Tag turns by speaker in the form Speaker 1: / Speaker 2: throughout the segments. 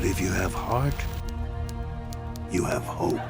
Speaker 1: But if you have heart, you have hope.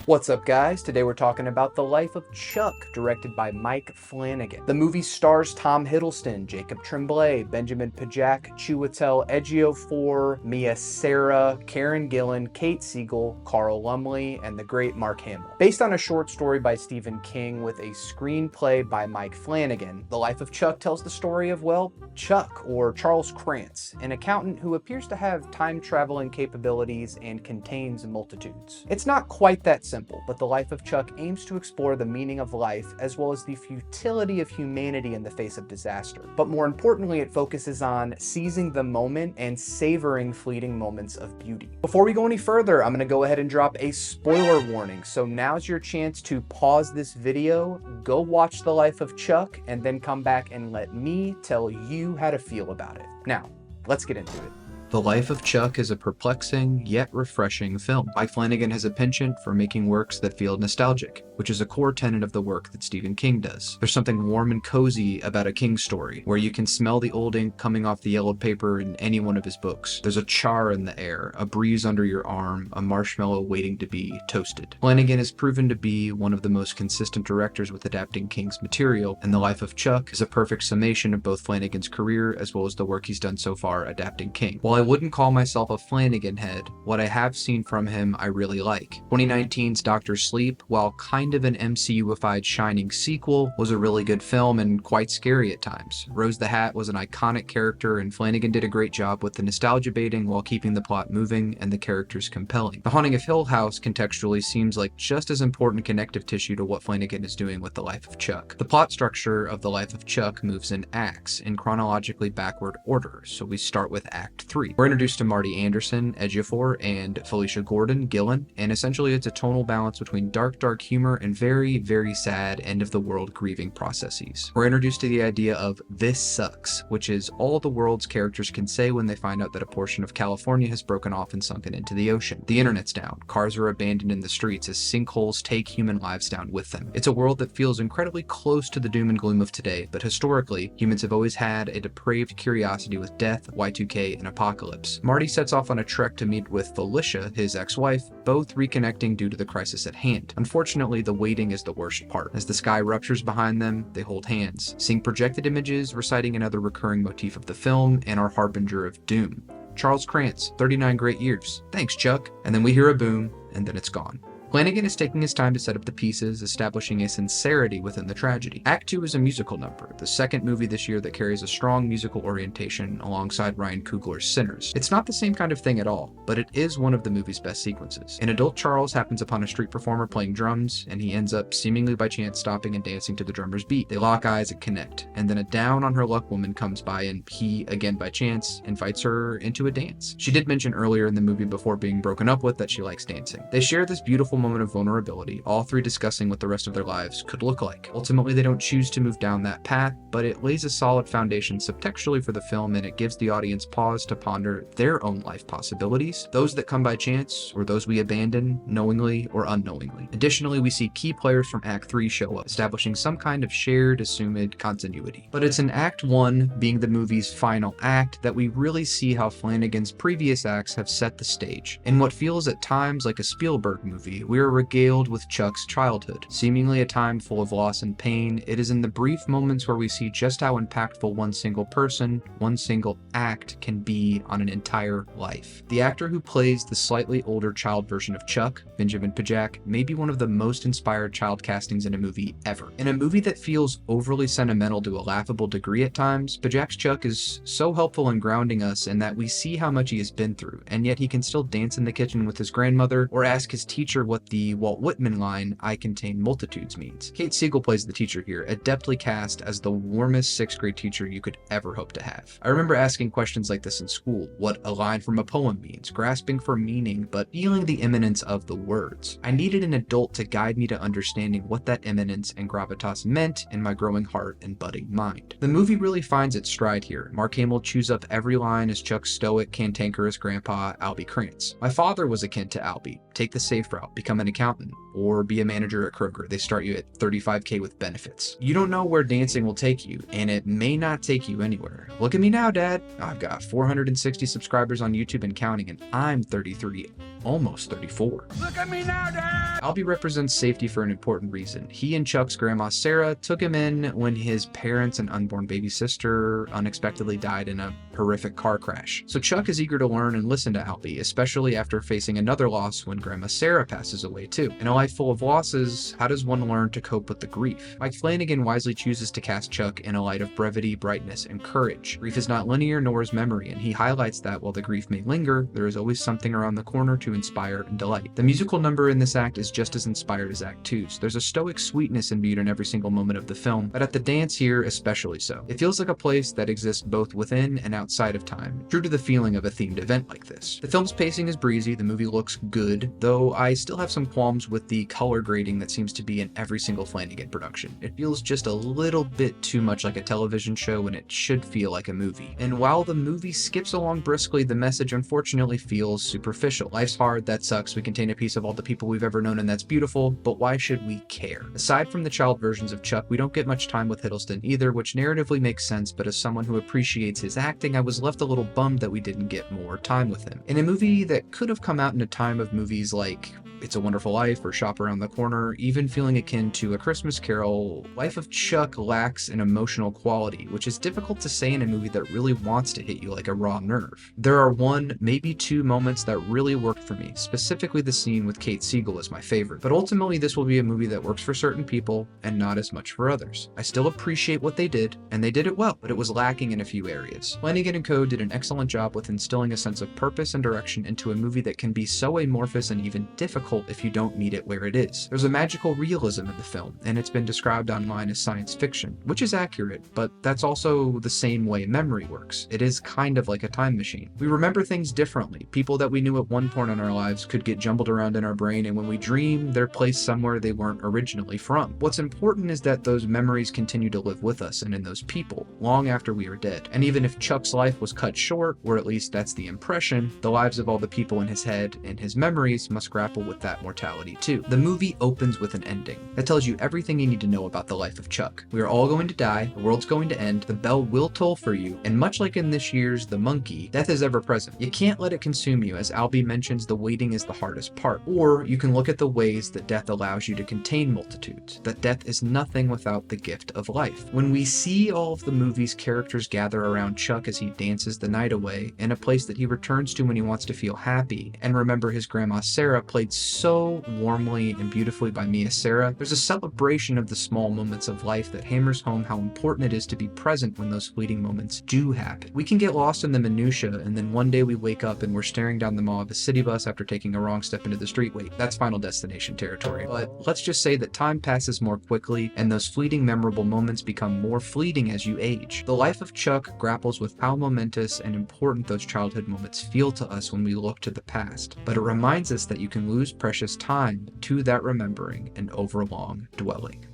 Speaker 2: What's up, guys? Today we're talking about The Life of Chuck, directed by Mike Flanagan. The movie stars Tom Hiddleston, Jacob Tremblay, Benjamin Pajak, Chiwetel Ejiofor, Sara, Karen Gillan, Kate Siegel, Carl Lumbly, and the great Mark Hamill. Based on a short story by Stephen King with a screenplay by Mike Flanagan, The Life of Chuck tells the story of, well, Chuck, or Charles Krantz, an accountant who appears to have time-traveling capabilities and contains multitudes. It's not quite that simple, but The Life of Chuck aims to explore the meaning of life as well as the futility of humanity in the face of disaster. But more importantly, it focuses on seizing the moment and savoring fleeting moments of beauty. Before we go any further, I'm going to go ahead and drop a spoiler warning. So now's your chance to pause this video, go watch The Life of Chuck, and then come back and let me tell you how to feel about it. Now, let's get into it.
Speaker 3: The Life of Chuck is a perplexing yet refreshing film. Mike Flanagan has a penchant for making works that feel nostalgic, which is a core tenet of the work that Stephen King does. There's something warm and cozy about a King story, where you can smell the old ink coming off the yellowed paper in any one of his books. There's a char in the air, a breeze under your arm, a marshmallow waiting to be toasted. Flanagan has proven to be one of the most consistent directors with adapting King's material, and The Life of Chuck is a perfect summation of both Flanagan's career as well as the work he's done so far adapting King. While I wouldn't call myself a Flanagan head, what I have seen from him I really like. 2019's Dr. Sleep, while kind of an MCU-ified Shining sequel, was a really good film and quite scary at times. Rose the Hat was an iconic character, and Flanagan did a great job with the nostalgia baiting while keeping the plot moving and the characters compelling. The Haunting of Hill House contextually seems like just as important connective tissue to what Flanagan is doing with The Life of Chuck. The plot structure of The Life of Chuck moves in acts, in chronologically backward order, so we start with Act 3. We're introduced to Marty Anderson, Ejiofor, and Felicia Gordon, Gillan, and essentially it's a tonal balance between dark humor and very, very sad end-of-the-world grieving processes. We're introduced to the idea of "this sucks," which is all the world's characters can say when they find out that a portion of California has broken off and sunken into the ocean. The internet's down, cars are abandoned in the streets as sinkholes take human lives down with them. It's a world that feels incredibly close to the doom and gloom of today, but historically, humans have always had a depraved curiosity with death, Y2K, and apocalypse. Marty sets off on a trek to meet with Felicia, his ex-wife, both reconnecting due to the crisis at hand. Unfortunately, the waiting is the worst part. As the sky ruptures behind them, they hold hands, seeing projected images reciting another recurring motif of the film and our harbinger of doom. Charles Krantz, 39 great years. Thanks, Chuck. And then we hear a boom, and then it's gone. Flanagan is taking his time to set up the pieces, establishing a sincerity within the tragedy. Act 2 is a musical number, the second movie this year that carries a strong musical orientation alongside Ryan Coogler's Sinners. It's not the same kind of thing at all, but it is one of the movie's best sequences. An adult Charles happens upon a street performer playing drums, and he ends up seemingly by chance stopping and dancing to the drummer's beat. They lock eyes and connect, and then a down-on-her-luck woman comes by and he, again by chance, invites her into a dance. She did mention earlier in the movie before being broken up with that she likes dancing. They share this beautiful moment of vulnerability, all three discussing what the rest of their lives could look like. Ultimately, they don't choose to move down that path, but it lays a solid foundation subtextually for the film, and it gives the audience pause to ponder their own life possibilities, those that come by chance, or those we abandon, knowingly or unknowingly. Additionally, we see key players from Act 3 show up, establishing some kind of shared, assumed continuity. But it's in Act 1, being the movie's final act, that we really see how Flanagan's previous acts have set the stage. In what feels at times like a Spielberg movie, we are regaled with Chuck's childhood. Seemingly a time full of loss and pain, it is in the brief moments where we see just how impactful one single person, one single act can be on an entire life. The actor who plays the slightly older child version of Chuck, Benjamin Pajak, may be one of the most inspired child castings in a movie ever. In a movie that feels overly sentimental to a laughable degree at times, Pajak's Chuck is so helpful in grounding us in that we see how much he has been through, and yet he can still dance in the kitchen with his grandmother or ask his teacher what the Walt Whitman line, "I contain multitudes," means. Kate Siegel plays the teacher here, adeptly cast as the warmest 6th grade teacher you could ever hope to have. I remember asking questions like this in school, what a line from a poem means, grasping for meaning, but feeling the imminence of the words. I needed an adult to guide me to understanding what that imminence and gravitas meant in my growing heart and budding mind. The movie really finds its stride here. Mark Hamill chews up every line as Chuck's stoic, cantankerous grandpa, Albie Krantz. My father was akin to Albie. take the safe route, become an accountant, or be a manager at Kroger. They start you at $35K with benefits. You don't know where dancing will take you, and it may not take you anywhere. Look at me now, Dad. I've got 460 subscribers on YouTube and counting, and I'm 33, almost 34.
Speaker 1: Look at me now, Dad!
Speaker 3: Albie represents safety for an important reason. He and Chuck's grandma Sara took him in when his parents and unborn baby sister unexpectedly died in a horrific car crash. So Chuck is eager to learn and listen to Albie, especially after facing another loss when grandma Sara passes away too. In a life full of losses, how does one learn to cope with the grief? Mike Flanagan wisely chooses to cast Chuck in a light of brevity, brightness, and courage. Grief is not linear, nor is memory, and he highlights that while the grief may linger, there is always something around the corner to inspire and delight. The musical number in this act is just as inspired as Act 2's. There's a stoic sweetness imbued in every single moment of the film, but at the dance here especially so. It feels like a place that exists both within and outside of time, true to the feeling of a themed event like this. The film's pacing is breezy, the movie looks good, though I still have some qualms with the color grading that seems to be in every single Flanagan production. It feels just a little bit too much like a television show when it should feel like a movie. And while the movie skips along briskly, the message unfortunately feels superficial. Life's hard, that sucks, we contain a piece of all the people we've ever known and that's beautiful, but why should we care? Aside from the child versions of Chuck, we don't get much time with Hiddleston either, which narratively makes sense, but as someone who appreciates his acting, I was left a little bummed that we didn't get more time with him. In a movie that could have come out in a time of movies like It's a Wonderful Life or Shop Around the Corner, even feeling akin to A Christmas Carol, Life of Chuck lacks an emotional quality, which is difficult to say in a movie that really wants to hit you like a raw nerve. There are one, maybe two moments that really worked for me, specifically the scene with Kate Siegel is my favorite, but ultimately this will be a movie that works for certain people and not as much for others. I still appreciate what they did, and they did it well, but it was lacking in a few areas. Flanigan and co. did an excellent job with instilling a sense of purpose and direction into a movie that can be so amorphous and even difficult if you don't meet it where it is. There's a magical realism in the film, and it's been described online as science fiction, which is accurate, but that's also the same way memory works. It is kind of like a time machine. We remember things differently. People that we knew at one point in our lives could get jumbled around in our brain, and when we dream, they're placed somewhere they weren't originally from. What's important is that those memories continue to live with us and in those people, long after we are dead. And even if Chuck's life was cut short, or at least that's the impression, the lives of all the people in his head and his memories must grapple with that mortality too. The movie opens with an ending that tells you everything you need to know about the life of Chuck. We are all going to die, the world's going to end, the bell will toll for you, and much like in this year's The Monkey, death is ever present. You can't let it consume you, as Albie mentions the waiting is the hardest part. Or you can look at the ways that death allows you to contain multitudes, that death is nothing without the gift of life. When we see all of the movie's characters gather around Chuck as he dances the night away, in a place that he returns to when he wants to feel happy, and remember his grandma Sara, played so warmly and beautifully by Mia Sara, there's a celebration of the small moments of life that hammers home how important it is to be present when those fleeting moments do happen. We can get lost in the minutia, and then one day we wake up and we're staring down the maw of a city bus after taking a wrong step into the street. Wait, that's Final Destination territory. But let's just say that time passes more quickly, and those fleeting memorable moments become more fleeting as you age. The life of Chuck grapples with how momentous and important those childhood moments feel to us when we look to the past, but it reminds us that you can lose precious time to that remembering and overlong dwelling.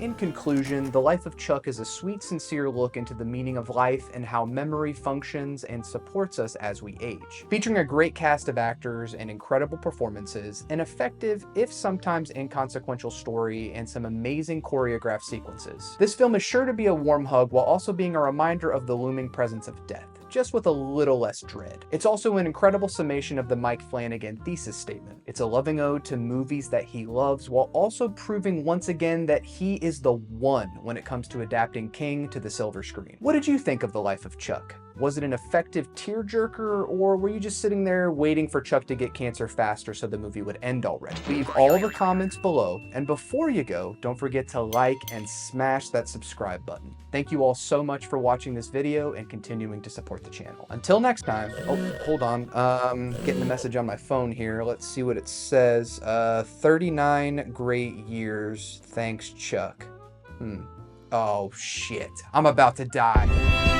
Speaker 2: In conclusion, The Life of Chuck is a sweet, sincere look into the meaning of life and how memory functions and supports us as we age. Featuring a great cast of actors and incredible performances, an effective, if sometimes inconsequential story, and some amazing choreographed sequences. This film is sure to be a warm hug while also being a reminder of the looming presence of death, just with a little less dread. It's also an incredible summation of the Mike Flanagan thesis statement. It's a loving ode to movies that he loves, while also proving once again that he is the one when it comes to adapting King to the silver screen. What did you think of The Life of Chuck? Was it an effective tearjerker, or were you just sitting there waiting for Chuck to get cancer faster so the movie would end already? Leave all the comments below, and before you go, don't forget to like and smash that subscribe button. Thank you all so much for watching this video and continuing to support the channel. Until next time, oh, hold on, getting a message on my phone here. Let's see what it says. 39 great years. Thanks, Chuck. Oh shit, I'm about to die.